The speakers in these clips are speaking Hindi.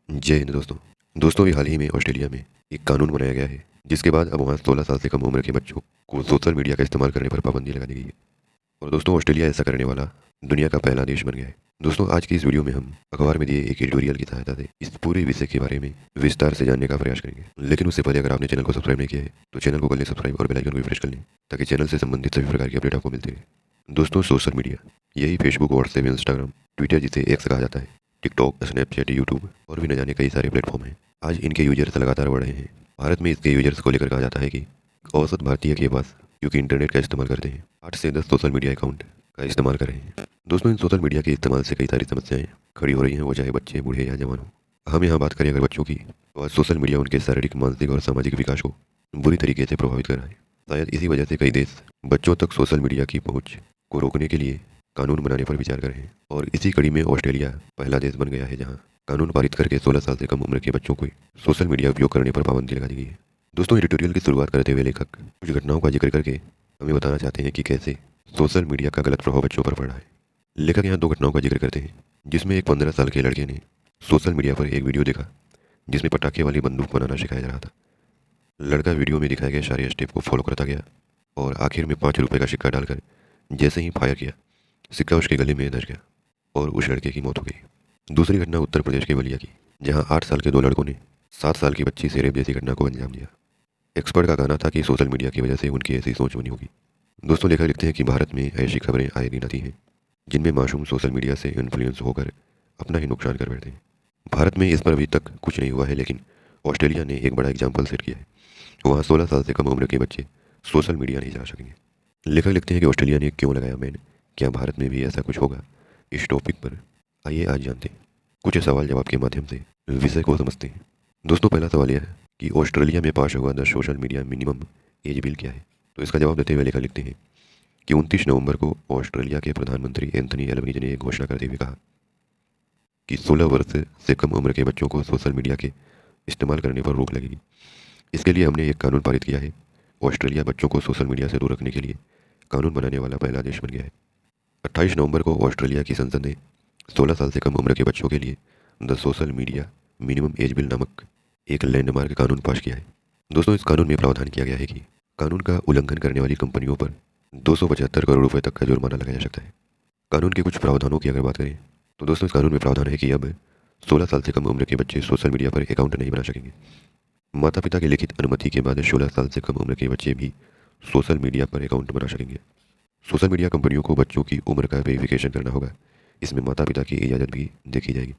जय हिंद दोस्तों। दोस्तों, हाल ही में ऑस्ट्रेलिया में एक कानून बनाया गया है जिसके बाद अब वहाँ 16 साल से कम उम्र के बच्चों को सोशल मीडिया का इस्तेमाल करने पर पाबंदी लगा दी गई है। और दोस्तों, ऑस्ट्रेलिया ऐसा करने वाला दुनिया का पहला देश बन गया है। दोस्तों, आज की इस वीडियो में हम अखबार में दिए एक एडिटोरियल की सहायता से इस पूरे विषय के बारे में विस्तार से जानने का प्रयास करेंगे। लेकिन उससे पहले अगर आपने चैनल को सब्सक्राइब नहीं किया है तो चैनल को कर लें सब्सक्राइब और बेल आइकन को भी प्रेस कर लें ताकि चैनल से संबंधित सभी प्रकार की अपडेट आपको मिलती रहे। दोस्तों, सोशल मीडिया यही फेसबुक, व्हाट्सएप, इंस्टाग्राम, ट्विटर जिसे एक्स कहा जाता है, टिकटॉक, स्नैपचैट, यूट्यूब और भी न जाने कई सारे प्लेटफॉर्म हैं। आज इनके यूजर्स लगातार बढ़ रहे हैं। भारत में इसके यूजर्स को लेकर कहा जाता है कि औसत भारतीय के पास क्योंकि इंटरनेट का इस्तेमाल करते हैं 8 से 10 सोशल मीडिया अकाउंट का इस्तेमाल कर रहे हैं। दोस्तों, इन सोशल मीडिया के इस्तेमाल से कई सारी समस्याएं खड़ी हो रही हैं, वो चाहे बच्चे, बूढ़े या जवान हो। हम यहाँ बात करें अगर बच्चों की, तो आज सोशल मीडिया उनके शारीरिक, मानसिक और सामाजिक विकास को बुरी तरीके से प्रभावित कर रहा है। शायद इसी वजह से कई देश बच्चों तक सोशल मीडिया की पहुँच को रोकने के लिए कानून बनाने पर विचार कर रहे हैं। और इसी कड़ी में ऑस्ट्रेलिया पहला देश बन गया है जहाँ कानून पारित करके 16 साल से कम उम्र के बच्चों को सोशल मीडिया उपयोग करने पर पाबंदी लगा दी गई है। दोस्तों, एडिटोरियल की शुरुआत करते हुए लेखक कुछ घटनाओं का जिक्र करके हमें बताना चाहते हैं कि कैसे सोशल मीडिया का गलत प्रभाव बच्चों पर पड़ा है। लेखक यहाँ 2 घटनाओं का जिक्र करते हैं, जिसमें एक 15 साल के लड़के ने सोशल मीडिया पर एक वीडियो देखा जिसमें पटाखे वाली बंदूक बनाना सिखाया जा रहा था। लड़का वीडियो में दिखाए गए सारे स्टेप को फॉलो करता गया और आखिर में 5 रुपये का सिक्का डालकर जैसे ही फायर किया, सिक्का उसके गले में धंस गया और उस लड़के की मौत हो गई। दूसरी घटना उत्तर प्रदेश के बलिया की, जहां 8 साल के 2 लड़कों ने 7 साल की बच्ची से रेप जैसी घटना को अंजाम दिया। एक्सपर्ट का कहना था कि सोशल मीडिया की वजह से उनकी ऐसी सोच बनी होगी। दोस्तों, लेखक लिखते हैं कि भारत में ऐसी खबरें आए दिन आती हैं जिनमें मासूम सोशल मीडिया से इन्फ्लुएंस होकर अपना ही नुकसान कर बैठते हैं। भारत में इस पर अभी तक कुछ नहीं हुआ है, लेकिन ऑस्ट्रेलिया ने एक बड़ा एग्जाम्पल सेट किया है। वहाँ 16 साल से कम उम्र के बच्चे सोशल मीडिया नहीं चला सकेंगे। लेखक लिखते हैं कि ऑस्ट्रेलिया ने क्यों लगाया बैन, क्या भारत में भी ऐसा कुछ होगा? इस टॉपिक पर आइए आज जानते हैं। कुछ सवाल जवाब के माध्यम से विषय को समझते हैं। दोस्तों, पहला सवाल यह है कि ऑस्ट्रेलिया में पास हुआ the social media minimum age bill क्या है। तो इसका जवाब देते हुए लेखक लिखते हैं कि 29 नवंबर को ऑस्ट्रेलिया के प्रधानमंत्री एंथनी एल्बनीज ने एक घोषणा करते हुए कहा कि 16 वर्ष से कम उम्र के बच्चों को सोशल मीडिया के इस्तेमाल करने पर रोक लगेगी। इसके लिए हमने एक कानून पारित किया है। ऑस्ट्रेलिया बच्चों को सोशल मीडिया से दूर रखने के लिए कानून बनाने वाला पहला देश बन गया है। 28 नवंबर को ऑस्ट्रेलिया की संसद ने 16 साल से कम उम्र के बच्चों के लिए the social media minimum age bill नामक एक लैंडमार्क कानून पास किया है। दोस्तों, इस कानून में प्रावधान किया गया है कि कानून का उल्लंघन करने वाली कंपनियों पर 275 करोड़ रुपए तक का जुर्माना लगाया जा सकता है। कानून के कुछ प्रावधानों की अगर बात करें तो दोस्तों, इस कानून में प्रावधान है कि अब 16 साल से कम उम्र के बच्चे सोशल मीडिया पर अकाउंट नहीं बना सकेंगे। माता पिता की लिखित अनुमति के बाद 16 साल से कम उम्र के बच्चे भी सोशल मीडिया पर अकाउंट बना सकेंगे। सोशल मीडिया कंपनियों को बच्चों की उम्र का वेरिफिकेशन करना होगा। इसमें माता पिता की इजाज़त भी देखी जाएगी।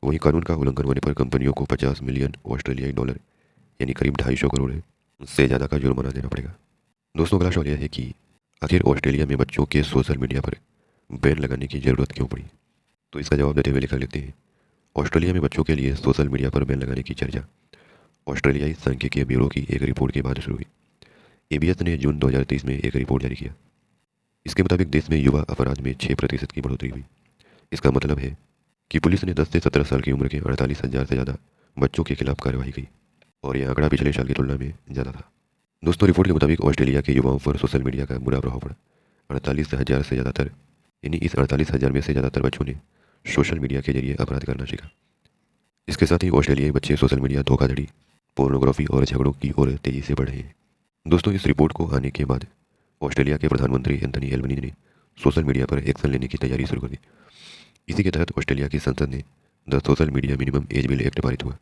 वहीं कानून का उल्लंघन होने पर कंपनियों को 50 मिलियन ऑस्ट्रेलियाई डॉलर यानी करीब 250 करोड़ से ज़्यादा का जुर्माना देना पड़ेगा। दोस्तों, अगला सवाल यह है कि आखिर ऑस्ट्रेलिया में बच्चों के सोशल मीडिया पर बैन लगाने की ज़रूरत क्यों पड़ी। तो इसका जवाब देते हुए लेखक लिखते हैं, ऑस्ट्रेलिया में बच्चों के लिए सोशल मीडिया पर बैन लगाने की चर्चा ऑस्ट्रेलियाई सांख्यिकीय ब्यूरो की एक रिपोर्ट के बाद शुरू हुई। एबीएस ने जून 2023 में एक रिपोर्ट जारी किया। इसके मुताबिक देश में युवा अपराध में 6% की बढ़ोतरी हुई। इसका मतलब है कि पुलिस ने 10 से 17 साल की उम्र के 48,000 से ज़्यादा बच्चों के खिलाफ कार्रवाई की और यह आंकड़ा पिछले साल की तुलना में ज़्यादा था। दोस्तों, रिपोर्ट के मुताबिक ऑस्ट्रेलिया के युवाओं पर सोशल मीडिया का बुरा प्रभाव पड़ा। 48,000 से ज़्यादातर यानी इस 48,000 में से ज़्यादातर बच्चों ने सोशल मीडिया के जरिए अपराध करना सीखा। इसके साथ ही ऑस्ट्रेलियाई बच्चे सोशल मीडिया धोखाधड़ी, पोर्नोग्राफी और झगड़ों की ओर तेज़ी से बढ़ रहे हैं। दोस्तों, इस रिपोर्ट को आने के बाद ऑस्ट्रेलिया के प्रधानमंत्री एंथनी एल्बनीज ने सोशल मीडिया पर एक्शन लेने की तैयारी शुरू कर दी। इसी के तहत ऑस्ट्रेलिया की संसद ने the social media minimum age bill act पारित हुआ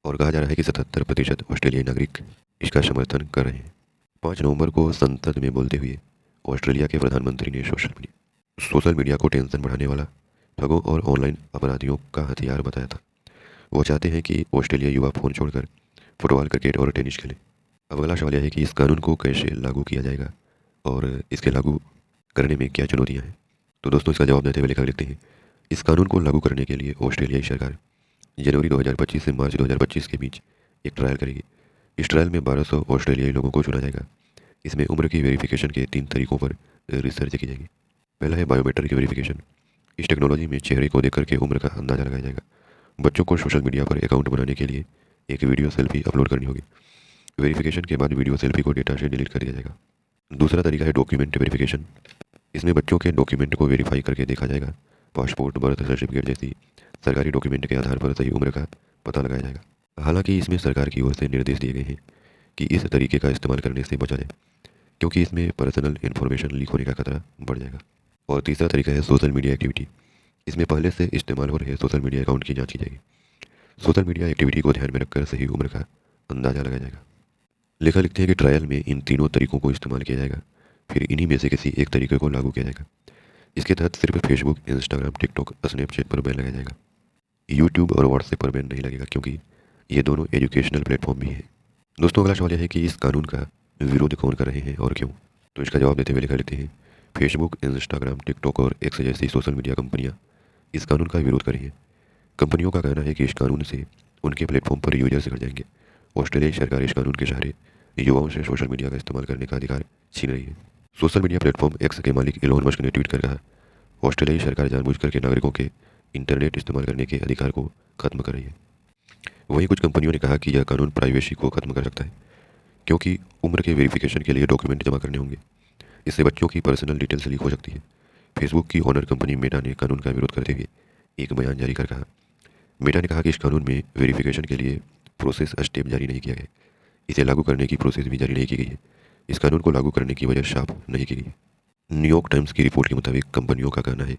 और कहा जा रहा है कि 77% ऑस्ट्रेलियाई नागरिक इसका समर्थन कर रहे हैं। 5 नवंबर को संसद में बोलते हुए ऑस्ट्रेलिया के प्रधानमंत्री ने सोशल मीडिया को टेंशन बढ़ाने वाला, ठगों और ऑनलाइन अपराधियों का हथियार बताया था। वो चाहते हैं कि ऑस्ट्रेलिया युवा फ़ोन छोड़कर फुटबॉल, क्रिकेट और टेनिस खेलें। अब अगला सवाल यह है कि इस कानून को कैसे लागू किया जाएगा और इसके लागू करने में क्या चुनौतियाँ हैं। तो दोस्तों, इसका जवाब देते हुए लेखक लिखते हैं, इस कानून को लागू करने के लिए ऑस्ट्रेलियाई सरकार जनवरी 2025 से मार्च 2025 के बीच एक ट्रायल करेगी। इस ट्रायल में 1200 ऑस्ट्रेलियाई लोगों को चुना जाएगा। इसमें उम्र की वेरिफिकेशन के 3 तरीकों पर रिसर्च की जाएगी। पहला है बायोमेट्रिक वेरिफिकेशन। इस टेक्नोलॉजी में चेहरे को देख करके उम्र का अंदाजा लगाया जाएगा। बच्चों को सोशल मीडिया पर अकाउंट बनाने के लिए एक वीडियो सेल्फी अपलोड करनी होगी। वेरिफिकेशन के बाद वीडियो सेल्फी को डेटा से डिलीट कर दिया जाएगा। दूसरा तरीका है डॉक्यूमेंट वेरिफिकेशन। इसमें बच्चों के डॉक्यूमेंट को वेरीफाई करके देखा जाएगा। पासपोर्ट, बर्थ सर्टिफिकेट जैसी सरकारी डॉक्यूमेंट के आधार पर सही उम्र का पता लगाया जाएगा। हालांकि इसमें सरकार की ओर से निर्देश दिए गए हैं कि इस तरीके का इस्तेमाल करने से बचा जाए, क्योंकि इसमें पर्सनल इन्फॉर्मेशन लीक होने का खतरा बढ़ जाएगा। और तीसरा तरीका है सोशल मीडिया एक्टिविटी। इसमें पहले से इस्तेमाल हो रहे सोशल मीडिया अकाउंट की जांच की जाएगी। सोशल मीडिया एक्टिविटी को ध्यान में रखकर सही उम्र का अंदाजा लगाया जाएगा। लेखा लिखते हैं कि ट्रायल में इन तीनों तरीकों को इस्तेमाल किया जाएगा, फिर इन्हीं में से किसी एक तरीके को लागू किया जाएगा। इसके तहत सिर्फ फेसबुक, इंस्टाग्राम, टिकटॉक, स्नैपचैट पर बैन लगाया जाएगा। यूट्यूब और व्हाट्सएप पर बैन नहीं लगेगा, क्योंकि ये दोनों एजुकेशनल प्लेटफॉर्म भी हैं। दोस्तों, अगला सवाल यह है कि इस कानून का विरोध कौन कर रहे हैं और क्यों। तो इसका जवाब देते हुए लिखा लेते हैं, फेसबुक, इंस्टाग्राम, टिकटॉक और एक्स जैसी सोशल मीडिया कंपनियां इस कानून का विरोध कर रही हैं। कंपनियों का कहना है कि इस कानून से उनके प्लेटफॉर्म पर यूजर्स घट जाएंगे। ऑस्ट्रेलियाई सरकार इस कानून के सहारे युवाओं से सोशल मीडिया का इस्तेमाल करने का अधिकार छीन रही है। सोशल मीडिया प्लेटफॉर्म एक्स के मालिक इलोन मस्क ने ट्वीट कर कहा, ऑस्ट्रेलियाई सरकार जानबूझकर के नागरिकों के इंटरनेट इस्तेमाल करने के अधिकार को खत्म कर रही है। वहीं कुछ कंपनियों ने कहा कि यह कानून प्राइवेसी को खत्म कर सकता है, क्योंकि उम्र के वेरिफिकेशन के लिए डॉक्यूमेंट जमा करने होंगे। इससे बच्चों की पर्सनल डिटेल्स लीक हो सकती है। फेसबुक की ओनर कंपनी मेटा ने कानून का विरोध करते हुए एक बयान जारी कर कहा, मेटा ने कहा कि इस कानून में वेरिफिकेशन के लिए प्रोसेस स्टेप जारी नहीं किया गया, इसे लागू करने की प्रोसेस भी जारी नहीं की गई है। इस कानून को लागू करने की वजह साफ नहीं की गई। न्यूयॉर्क टाइम्स की रिपोर्ट के मुताबिक कंपनियों का कहना है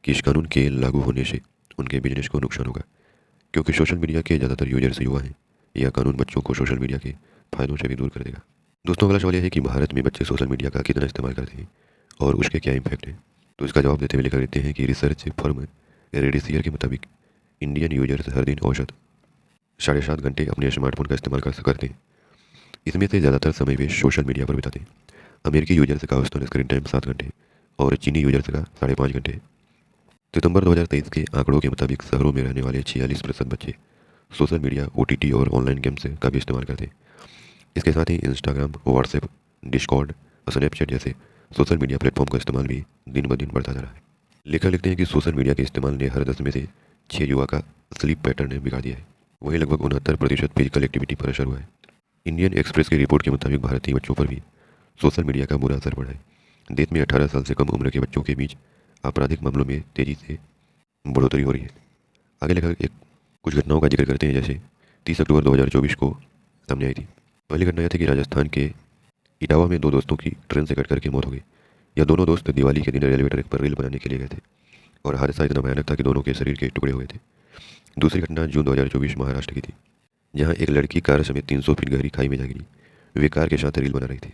कि इस कानून के लागू होने से उनके बिजनेस को नुकसान होगा, क्योंकि सोशल मीडिया के ज़्यादातर यूजर्स युवा हैं। यह कानून बच्चों को सोशल मीडिया के फायदों से भी दूर कर देगा। दोस्तों, अगला सवाल यह है कि भारत में बच्चे सोशल मीडिया का कितना इस्तेमाल करते हैं और उसके क्या इम्पैक्ट हैं। तो इसका जवाब देते हुए लिखा देते हैं कि रिसर्च फर्म रेडिसियर के मुताबिक इंडियन यूजर्स हर दिन औसत 7.5 घंटे अपने स्मार्टफोन का इस्तेमाल करते हैं। इसमें से ज़्यादातर समय वे सोशल मीडिया पर बिताते हैं। अमेरिकी यूजर्स का औसतन स्क्रीन टाइम 7 घंटे और चीनी यूजर्स का 5.5 घंटे है। सितंबर 2023 के आंकड़ों के मुताबिक शहरों में रहने वाले 46% बच्चे सोशल मीडिया, ओटीटी और ऑनलाइन गेम्स का भी इस्तेमाल करते हैं। इसके साथ ही इंस्टाग्राम, व्हाट्सएप, डिस्कॉर्ड और स्नैपचैट जैसे सोशल मीडिया प्लेटफॉर्म का इस्तेमाल भी दिन ब दिन बढ़ता जा रहा है। लेखक लिखते हैं कि सोशल मीडिया के इस्तेमाल ने हर 10 में से 6 युवा का स्लीप पैटर्न बिगाड़ दिया है। वहीं लगभग 69% फिजिकल एक्टिविटी पर असर हुआ है। इंडियन एक्सप्रेस की रिपोर्ट के मुताबिक भारतीय बच्चों पर भी सोशल मीडिया का बुरा असर पड़ा है। देश में 18 साल से कम उम्र के बच्चों के बीच आपराधिक मामलों में तेजी से बढ़ोतरी हो रही है। आगे लेखक कुछ घटनाओं का जिक्र करते हैं, जैसे 30 अक्टूबर 2024 को सामने आई थी। पहली घटना यह थी कि राजस्थान के इटावा में 2 दोस्तों की ट्रेन से कटकर के मौत हो गई। यह दोनों दोस्त दिवाली के दिन रेलवे ट्रैक पर रील बनाने के लिए गए थे और हादसा इतना भयानक था कि दोनों के शरीर के टुकड़े हुए थे। दूसरी घटना जून 2024 महाराष्ट्र की थी, जहां एक लड़की कार समेत 300 फीट गहरी खाई में जा गिरी। वे कार के साथ रील बना रही थी।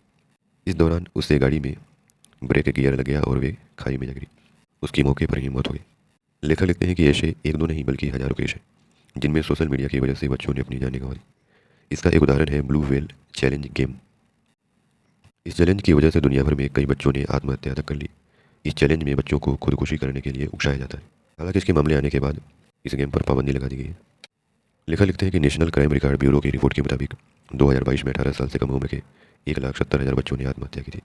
इस दौरान उससे गाड़ी में ब्रेक गियर लग गया और वे खाई में जा गिरी। उसकी मौके पर ही मौत हो गई। लेखक लिखते हैं कि ऐसे 1-2 नहीं बल्कि हजारों केस हैं जिनमें सोशल मीडिया की वजह से बच्चों ने अपनी जानें गंवाई। इसका एक उदाहरण है ब्लू व्हेल चैलेंज गेम। इस चैलेंज की वजह से दुनिया भर में कई बच्चों ने आत्महत्या तक कर ली। इस चैलेंज में बच्चों को खुदकुशी करने के लिए उकसाया जाता है। हालांकि इसके मामले आने के बाद इस गेम पर पाबंदी लगा दी गई है। लेखक लिखते हैं कि नेशनल क्राइम रिकॉर्ड ब्यूरो की रिपोर्ट के मुताबिक 2022 में 18 साल से कम उम्र के 1,70,000 बच्चों ने आत्महत्या की थी।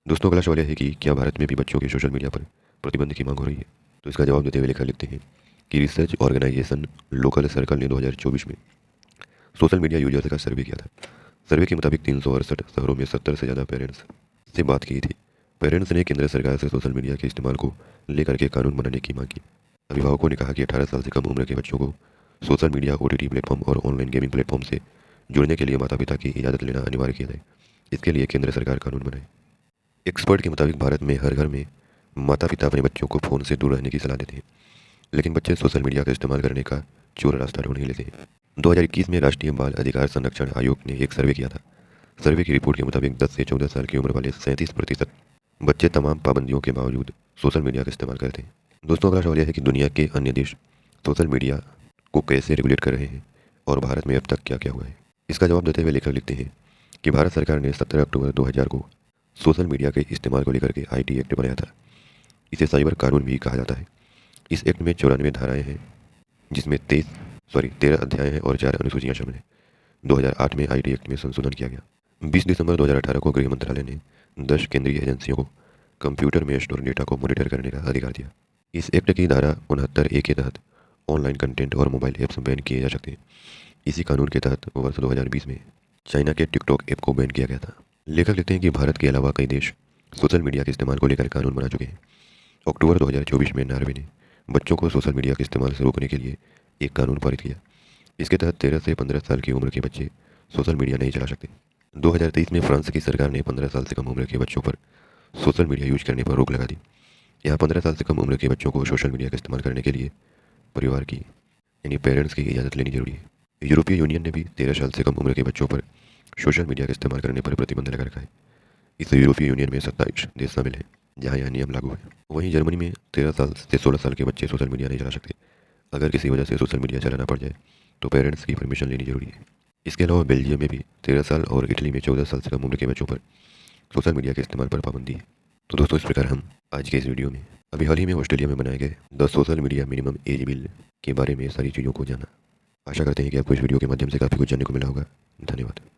दोस्तों, अगला सवाल यह है कि क्या भारत में भी बच्चों के सोशल मीडिया पर प्रतिबंध की मांग हो रही है। तो इसका जवाब देते हुए लेखक लिखते हैं कि रिसर्च ऑर्गेनाइजेशन लोकल सर्कल ने 2024 में सोशल मीडिया यूजर्स का सर्वे किया था। सर्वे के मुताबिक 368 शहरों में 70 से ज़्यादा पेरेंट्स से बात की थी। पेरेंट्स ने केंद्र सरकार से सोशल मीडिया के इस्तेमाल को लेकर के कानून बनाने की मांग की। अभिभावकों ने कहा कि 18 साल से कम उम्र के बच्चों को सोशल मीडिया, ओटीटी प्लेटफॉर्म और ऑनलाइन गेमिंग प्लेटफॉर्म से जुड़ने के लिए माता पिता की इजाज़त लेना अनिवार्य किया जाए। इसके लिए केंद्र सरकार कानून बनाए। एक्सपर्ट के मुताबिक भारत में हर घर में माता पिता अपने बच्चों को फ़ोन से दूर रहने की सलाह देते हैं, लेकिन बच्चे सोशल मीडिया का इस्तेमाल करने का चोर रास्ता ढूंढ ही लेते हैं। 2021 में राष्ट्रीय बाल अधिकार संरक्षण आयोग ने एक सर्वे किया था। सर्वे की रिपोर्ट के मुताबिक 10 से 14 साल की उम्र वाले 37% बच्चे तमाम पाबंदियों के बावजूद सोशल मीडिया का इस्तेमाल करते हैं। दोस्तों, अगला सवाल यह है कि दुनिया के अन्य देश सोशल मीडिया को कैसे रेगुलेट कर रहे हैं और भारत में अब तक क्या क्या हुआ है। इसका जवाब देते हुए लेखक लिखते हैं कि भारत सरकार ने 17 अक्टूबर 2000 को सोशल मीडिया के इस्तेमाल को लेकर के IT एक्ट बनाया था। इसे साइबर कानून भी कहा जाता है। इस एक्ट में 94 धाराएं हैं, जिसमें 13 अध्याय हैं और 4 अनुसूचियाँ शामिल हैं। 2008 में IT एक्ट में संशोधन किया गया। 20 दिसंबर 2018 को गृह मंत्रालय ने 10 केंद्रीय एजेंसियों को कंप्यूटर में स्टोर डेटा को मॉनिटर करने का अधिकार दिया। इस एक्ट की धारा 69A के तहत ऑनलाइन कंटेंट और मोबाइल ऐप्स बैन किए जा सकते हैं। इसी कानून के तहत वर्ष 2020 में चाइना के टिकटॉक ऐप को बैन किया गया था। लेखक लिखते हैं कि भारत के अलावा कई देश सोशल मीडिया के इस्तेमाल को लेकर कानून बना चुके हैं। अक्टूबर 2024 में नॉर्वे ने बच्चों को सोशल मीडिया के इस्तेमाल से रोकने के लिए एक कानून पारित किया। इसके तहत 13 से 15 साल की उम्र के बच्चे सोशल मीडिया नहीं चला सकते। 2023 में फ्रांस की सरकार ने 15 साल से कम उम्र के बच्चों पर सोशल मीडिया यूज करने पर रोक लगा दी। यहाँ 15 साल से कम उम्र के बच्चों को सोशल मीडिया का इस्तेमाल करने के लिए परिवार की यानी पेरेंट्स की इजाज़त लेनी जरूरी है। यूरोपीय यूनियन ने भी 13 साल से कम उम्र के बच्चों पर सोशल मीडिया का इस्तेमाल करने पर प्रतिबंध लगा रखा है। इस यूरोपीय यूनियन में 27 देश शामिल हैं जहाँ यह नियम लागू है। वहीं जर्मनी में 13 साल से 16 साल के बच्चे सोशल मीडिया नहीं चला सकते। अगर किसी वजह से सोशल मीडिया चलाना पड़ जाए तो पेरेंट्स की परमिशन लेनी जरूरी है। इसके अलावा बेल्जियम में भी 13 साल और इटली में 14 साल से कम उम्र के बच्चों पर सोशल मीडिया के इस्तेमाल पर पाबंदी है। तो दोस्तों, इस प्रकार हम आज के इस वीडियो में अभी हाल ही में ऑस्ट्रेलिया में बनाए गए the social media minimum age bill के बारे में सारी चीज़ों को जाना। आशा करते हैं कि आपको इस वीडियो के माध्यम से काफ़ी कुछ जानने को मिला होगा। धन्यवाद।